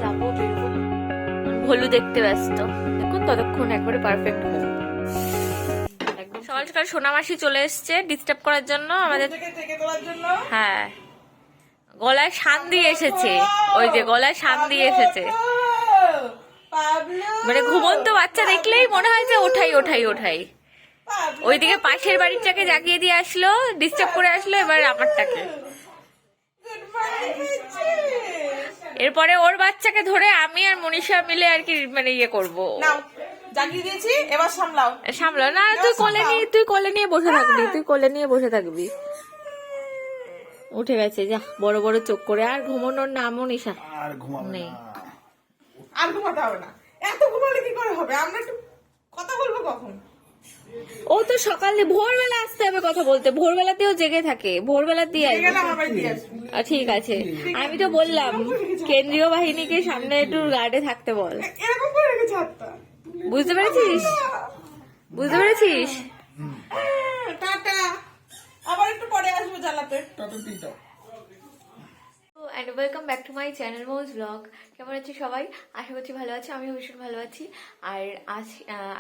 যাবো, বেরোবো, ভলু দেখতে ব্যস্ত এখন, ততক্ষণ একবারে পারফেক্ট হবে। একদম সকাল সকাল সোনামাসি চলে এসছে ডিস্টার্ব করার জন্য আমাদের। হ্যাঁ, গলায় শান দিয়ে এসেছে, ওই যে গলায় শান দিয়ে এসেছে। মানে ঘুমন্ত বাচ্চা দেখলেই মনে হয় যে ওঠাই ওঠাই ওঠাই। ওইদিকে পাশের বাড়িটাকে জাগিয়ে দিয়ে আসলো, ডিস্টার্ব করে আসলো, এবার আমারটাকে। এরপরে ওর বাচ্চাকে ধরে আমি আর মনীষা মিলে আর কি মানে ইয়ে করবো। জাগিয়ে দিয়েছি, এবার সামলাও। সামলাও না, তুই কোলে নিয়ে বসে থাকবি, তুই কোলে নিয়ে বসে থাকবি। উঠে গেছে, যা বড় বড় চোখ করে। আর ঘুমানোর নামও নিশা নেই। আর ঘুমাতে হবে না, এত ঘুমালে কি করে হবে? আমরা একটু কথা বলবো কখন? ও তো সকালে ভোরবেলা আসতে হবে কথা বলতে, ভোরবেলাতেও জেগে থাকে, ভোরবেলা দিয়ে ঠিক আছে। আমি তো বললাম কেন্দ্রীয় বাহিনীকে সামনে একটু গার্ডে থাকতে বল। এরকম করে রেখেছে হাতটা, বুঝতে পেরেছিস? বুঝতে পেরেছিস? টাটা, আবার একটু পরে আসবো জ্বালাতে। And welcome back to my channel Mouj blog. কেমন আছে সবাই? আশা করছি ভালো আছে, আমিও ভীষণ ভালো আছি। আর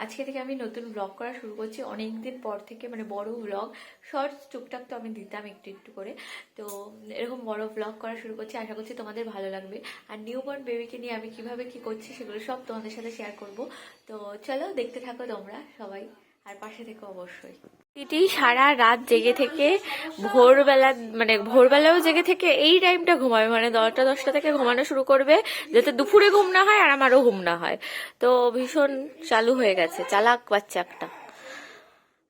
আজকে থেকে আমি নতুন ব্লগ করা শুরু করছি, অনেকদিন পর থেকে। মানে বড় ব্লগ, শর্টস টুকটাক তো আমি দিতাম একটু একটু করে, তো এরকম বড় ব্লগ করা শুরু করছি। আশা করছি তোমাদের ভালো লাগবে। আর নিউবর্ন বেবিকে নিয়ে আমি কিভাবে কি করছি সেগুলো সব তোমাদের সাথে শেয়ার করব। তো চলো দেখতে থাকো তোমরা সবাই, আর পাশে থেকে অবশ্যই। দিদি সারা রাত জেগে থেকে ভোরবেলাও জেগে থেকে এই টাইমটা ঘুমাবে, মানে 10টা থেকে ঘুমানো শুরু করবে, যাতে দুপুরে ঘুম না হয় আর আমারও ঘুম না হয়। তো ভীষণ চালু হয়ে গেছে, চালাক বাচ্চা একটা।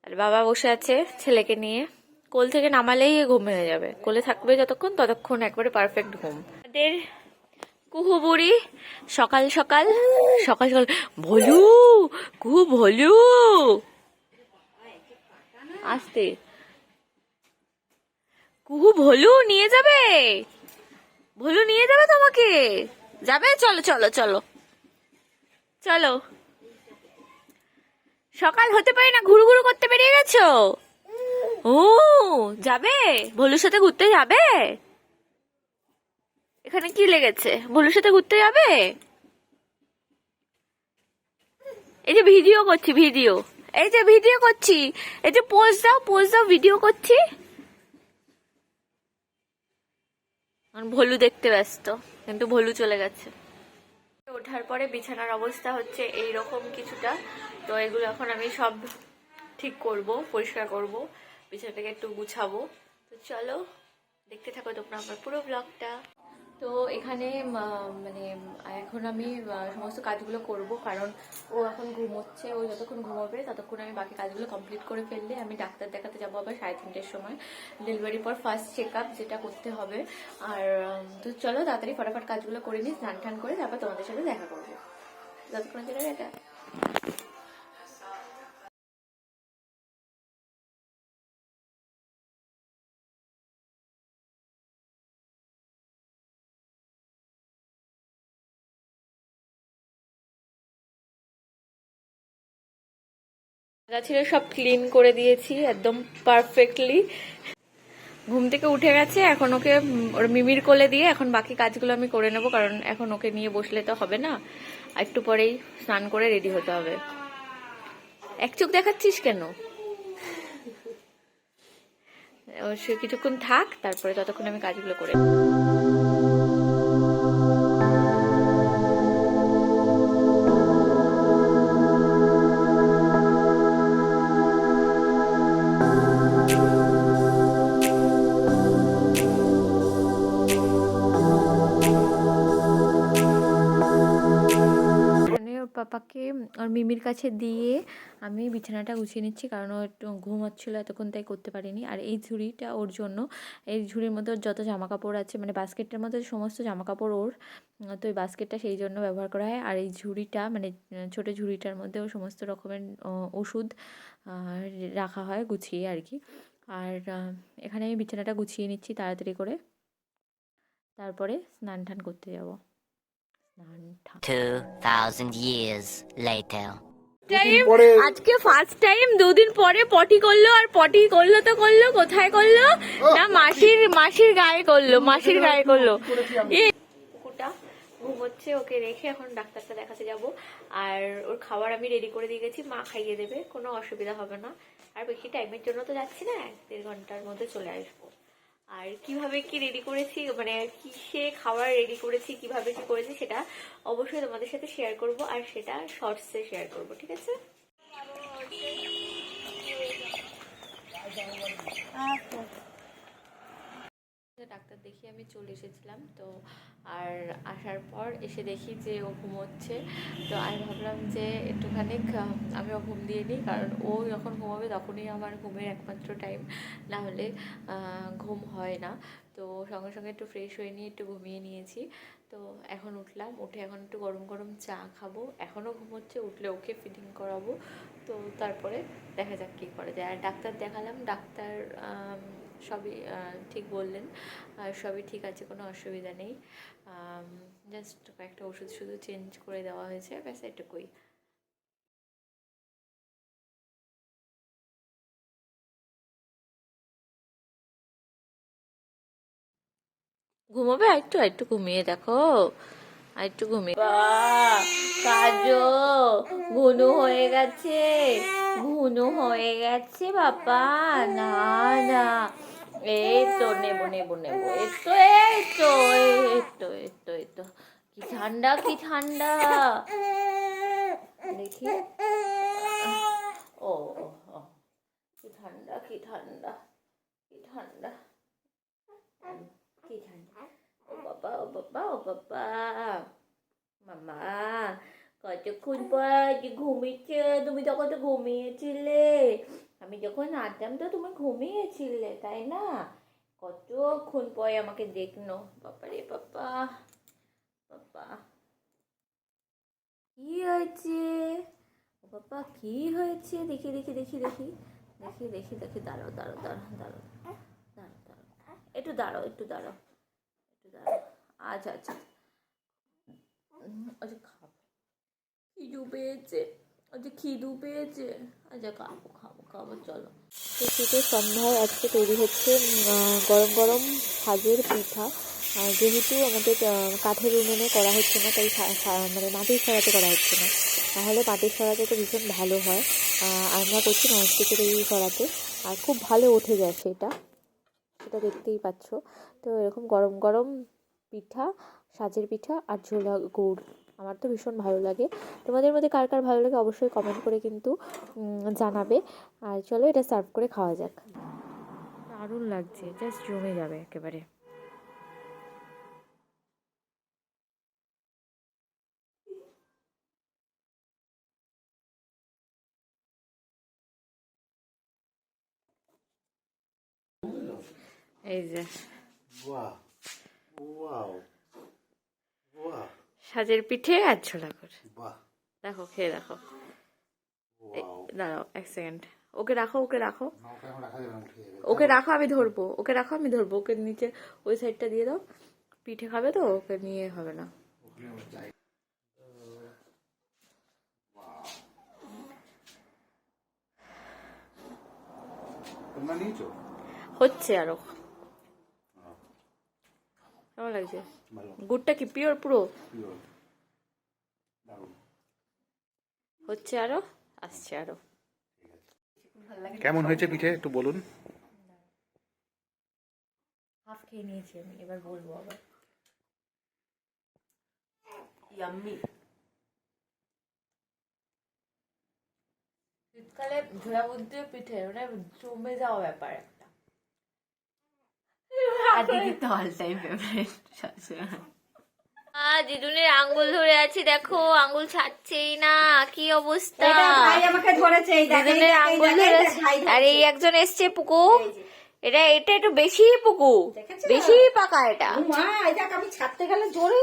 আর বাবা বসে আছে ছেলেকে নিয়ে, কোল থেকে নামালেই ঘুম হয়ে যাবে, কোলে থাকবে যতক্ষণ ততক্ষণ একবারে পারফেক্ট ঘুম। আমাদের কুহু বুড়ি সকাল সকাল ভলু, কুহু ভলু আসতে, কুহু ভলু নিয়ে যাবে, ভলু নিয়ে যাবে তোমাকে, যাবে? চলো চলো চলো চলো, সকাল হতে পারে না, ঘুরু ঘুরু করতে বেরিয়ে গেছো? ও যাবে, ভলুর সাথে ঘুরতে যাবে? এখানে কি লেগেছে? ভলুর সাথে ঘুরতে যাবে? এই যে ভিডিও করছি, এই যে ভিডিও করছি, এই যে পোজ দাও, ভিডিও করছি। ভলু দেখতে ব্যস্ত, কিন্তু ভলু চলে গেছে। ওঠার পরে বিছানার অবস্থা হচ্ছে এইরকম কিছুটা। তো এগুলো এখন আমি সব ঠিক করব, পরিষ্কার করব, বিছানাটাকে একটু গুছাবো। তো চলো দেখতে থাকো তোমরা আমার পুরো ব্লগটা। তো এখানে মানে এখন আমি সমস্ত কাজগুলো করব, কারণ ও এখন ঘুমোচ্ছে। ও যতক্ষণ ঘুমাবে ততক্ষণ আমি বাকি কাজগুলো কমপ্লিট করে ফেললে আমি ডাক্তার দেখাতে যাবো আবার 3:30-এর সময়, ডেলিভারির পর ফার্স্ট চেক আপ যেটা করতে হবে। আর তো চলো তাড়াতাড়ি ফটাফট কাজগুলো করে নিই, স্নান টান করে তারপর তোমাদের সাথে দেখা করবো। যতক্ষণ জন্য এটা ছিল সব ক্লিন করে দিয়েছি একদম পারফেক্টলি। ঘুম থেকে উঠে গেছে, এখন ওকে ওর মিমির কোলে দিয়ে এখন বাকি কাজগুলো আমি করে নেবো, কারণ এখন ওকে নিয়ে বসলে তো হবে না, একটু পরেই স্নান করে রেডি হতে হবে। এক চোখ দেখাচ্ছিস কেন? সে কিছুক্ষণ থাক, তারপরে ততক্ষণ আমি কাজগুলো করে পাপাকে ওর মিমির কাছে দিয়ে আমি বিছানাটা গুছিয়ে নিচ্ছি, কারণ ও একটু ঘুমাচ্ছিল এতক্ষণ, তাই করতে পারিনি। আর এই ঝুড়িটা ওর জন্য, এই ঝুড়ির মধ্যে যত জামা কাপড় আছে, মানে বাস্কেটটার মধ্যে সমস্ত জামা কাপড় ওর, তো এই বাস্কেটটা সেই জন্য ব্যবহার করা হয়। আর এই ঝুড়িটা মানে ছোটো ঝুড়িটার মধ্যে ও সমস্ত রকমের ওষুধ রাখা হয় গুছিয়ে আর কি। আর এখানে আমি বিছানাটা গুছিয়ে নিচ্ছি তাড়াতাড়ি করে, তারপরে স্নান টান করতে যাবো। 2000 years later. আজকে ফার্স্ট টাইম 2 দিন পরে পটি করলো। আর পটি করলো তো করলো, কোথায় করলো না, মাসির গায়ে করলো, মাসির গায়ে করলো। কুকুরটা ঘুমোচ্ছে, ওকে রেখে এখন ডাক্তারটা দেখাতে যাব। আর ওর খাবার আমি রেডি করে দিয়ে গেছি, মা খাইয়ে দেবে, কোনো অসুবিধা হবে না। আর বেশি টাইমের জন্য তো যাচ্ছি না, 1-1.5 ঘন্টার মধ্যে চলে আসবো। আর কিভাবে কি রেডি করেছি, মানে কিসে খাবার রেডি করেছি, কিভাবে কি করেছি, সেটা অবশ্যই তোমাদের সাথে শেয়ার করব, আর সেটা শর্টসে শেয়ার করব, ঠিক আছে? ডাক্তার দেখিয়ে আমি চলে এসেছিলাম তো। আর আসার পর এসে দেখি যে ও ঘুমোচ্ছে। তো আমি ভাবলাম যে একটুখানি আমিও ঘুম দিয়ে নিই, কারণ ও যখন ঘুমাবে তখনই আমার ঘুমের একমাত্র টাইম, না হলে ঘুম হয় না। তো সঙ্গে সঙ্গে একটু ফ্রেশ হয়ে নিয়ে একটু ঘুমিয়ে নিয়েছি। তো এখন উঠলাম, উঠে এখন একটু গরম গরম চা খাবো। এখনও ঘুমোচ্ছে, উঠলে ওকে ফিডিং করাবো। তো তারপরে দেখা যাক কী করা যায়। আর ডাক্তার দেখালাম, ডাক্তার সবই ঠিক বললেন, আর সবই ঠিক আছে, কোনো অসুবিধা নেই। জাস্ট কয়েকটা ওষুধ শুধু চেঞ্জ করে দেওয়া হয়েছে, ব্যাস এটুকুই। ঘুমাবে আরেকটু, আরেকটু ঘুমিয়ে দেখো, আরেকটু ঘুমিয়ে। কাজো ঘুনু হয়ে গেছে, ঘুনু হয়ে গেছে বাবা। না না, এই তো নেবো নেবো নেবো, এতো এতো এতো এতো এতো। কি ঠান্ডা, কি ঠান্ডা, দেখি। ও ও ও, কি ঠান্ডা, কি ঠান্ডা, কি ঠান্ডা, কি ঠান্ডা। ও বাবা, ও বাবা, ও বাবা। মামা কতক্ষণ পর যে ঘুমিয়েছে, তুমি তখন তো ঘুমিয়েছিলে, আমি যখন আনতাম তো তুমি ঘুমিয়েছিলে, তাই না? কতক্ষণ পরে আমাকে দেখলো, বাবা রে বাবা, বাবা কি হয়েছে, ও বাবা কি হয়েছে, দেখি দেখি দেখি দেখি দেখি দেখি দেখি, দাঁড়াও দাঁড়াও দাঁড়াও দাঁড়াও দাঁড়াও দাঁড়াও, একটু দাঁড়াও একটু দাঁড়াও একটু দাঁড়াও। আচ্ছা আচ্ছা, আচ্ছা খাবো, খিদু পেয়েছে, আচ্ছা খিদু পেয়েছে, আচ্ছা খাবো খাবো খাবো, চলো। তো শীতের সন্ধ্যায় আজকে তৈরি হচ্ছে গরম গরম সাজের পিঠা। যেহেতু আমাদের কাঠের উনুনে করা হচ্ছে না, তাই মানে মাটির সরাতে করা হচ্ছে না, তাহলে মাটির সরাতে তো ভীষণ ভালো হয়। আমরা করছি ননস্টিকের এই সরাতে, আর খুব ভালো উঠে যায় সেটা, সেটা দেখতেই পাচ্ছ। তো এরকম গরম গরম পিঠা, সাজের পিঠা আর ঝোলা গুড়, আমার তো ভীষণ ভালো লাগে। তোমাদের মধ্যে কার কার ভালো লাগে অবশ্যই কমেন্ট করে কিন্তু জানাবে। আর চলো এটা সার্ভ করে খাওয়া যাক। দারুণ লাগছে, জাস্ট জমে যাবে একেবারে। এই যে সাজের পিঠে আর ছোলা গুড়, দেখো খেয়ে দেখো। দাঁড়াও 1 সেকেন্ড, ওকে রাখো ওকে রাখো ওকে রাখো, আমি ধরবো, ওকে রাখো আমি ধরবো, ওকে নিচে ওই সাইডটা দিয়ে দাও, পিঠে খাবে তো, ওকে নিয়ে হবে না। হচ্ছে আরো কেমন লাগছে? গুড়টা কি পিওর পুরো? হচ্ছে আরো, আসছে আরো। কেমন হয়েছে পিঠে একটু বলুন। হাফ খেয়ে নিয়েছি আমি, এবার বলবো আবার। ইয়াম্মি। শীতকালে ঝোলা বুদ্ধি পিঠে মানে জমে যাওয়া ব্যাপার একটা। আর দিদি তো অল টাইম ফেভারিট সবসময়। দিদুনের আঙ্গুল ধরে আছি, দেখো আঙ্গুল ছাড়ছেই না, কি অবস্থা। দিদুনের আঙ্গুল ধরে, আর এই একজন এসছে পুকু, এটা এটা একটু বেশি পুকু, বেশি পাকা এটা, আমি ছাড়তে গেলে জোরে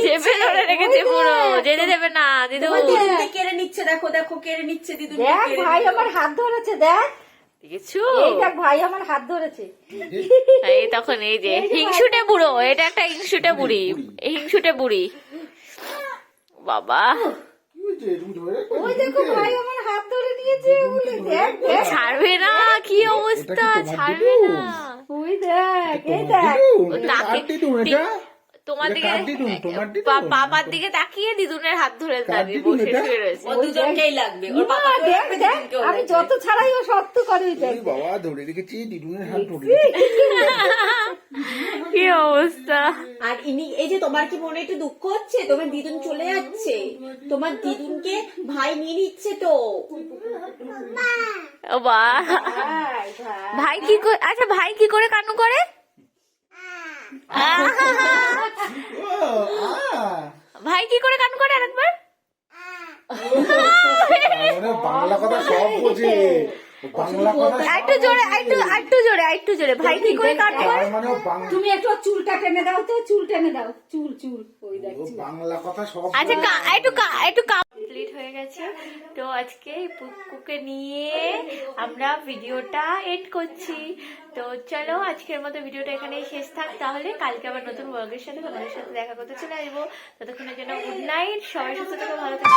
চেপে ধরে রেখেছে পুরো, যেতে দেবে না দিদু। কেড়ে নিচ্ছে, দেখো দেখো কেড়ে নিচ্ছে দিদু। ভাই আমার হাত ধরেছে, দেখ দেখেছো, ভাই আমার হাত ধরেছে। এই তখন এই যে হিংসুটে বুড়ো, এটা একটা হিংসুটে বুড়ি, এই হিংসুটে বুড়ি বাবা। ওই দেখো ভাই আমার হাত ধরে নিয়েছে, দেখ দেখ ছাড়বে না, কি অবস্থা, ছাড়বে না। ওই দেখ, এই দেখ তোমার এটা দিকে কার দিদুন? তোমার দিদুন? পাপার দিকে তাকিয়ে দিদুনের হাত ধরে কার দাঁড়িয়ে দিদুন বসে এটা? শুয়ে রয়েছে। ও দুজনকেই লাগবে, ওর হ্যাঁ, বাবা দেখ দেখ আমি যত ছাড়াই ও সত্য করে দেখ ওরে বাবা ধরে রেখেছি দিদুনের হাত ধরে রেখেছি। কি অবস্থা! আর ইনি এই যে তোমার কি মনে একটু দুঃখ হচ্ছে, তোমার দিদুন চলে যাচ্ছে, তোমার দিদুনকে ভাই নিয়ে নিচ্ছে তো। ও বাহ! ভাই কি করে, আচ্ছা ভাই কি করে কান্না করে? ও, ভাই কি করে কান্না করে আরেকবার? মানে বাংলা কথা সব বোঝে, বাংলা কথা সব একটু জোরে, বোঝে। একটু জোরে। ভাই কি করে কান্না করে? তার মানে ও বাংলা তুমি একটু ওর চুলটা টেনে দাও তো, চুল টেনে দাও, চুল চুল ওই দেখ ও বাংলা কথা সব আচ্ছা বোঝে। একটু কমপ্লিট হয়ে গেছে। তো আজকে এই পুকুকে নিয়ে আমরা ভিডিওটা এড করছি। তো চলো আজকের মতো ভিডিওটা এখানেই শেষ থাক, তাহলে কালকে আবার নতুন ব্লগের সাথে তোমাদের সাথে দেখা করতে চলে আসবো। ততক্ষণের জন্য গুড নাইট, সবাই সুস্থ থেকো, ভালো থেকো।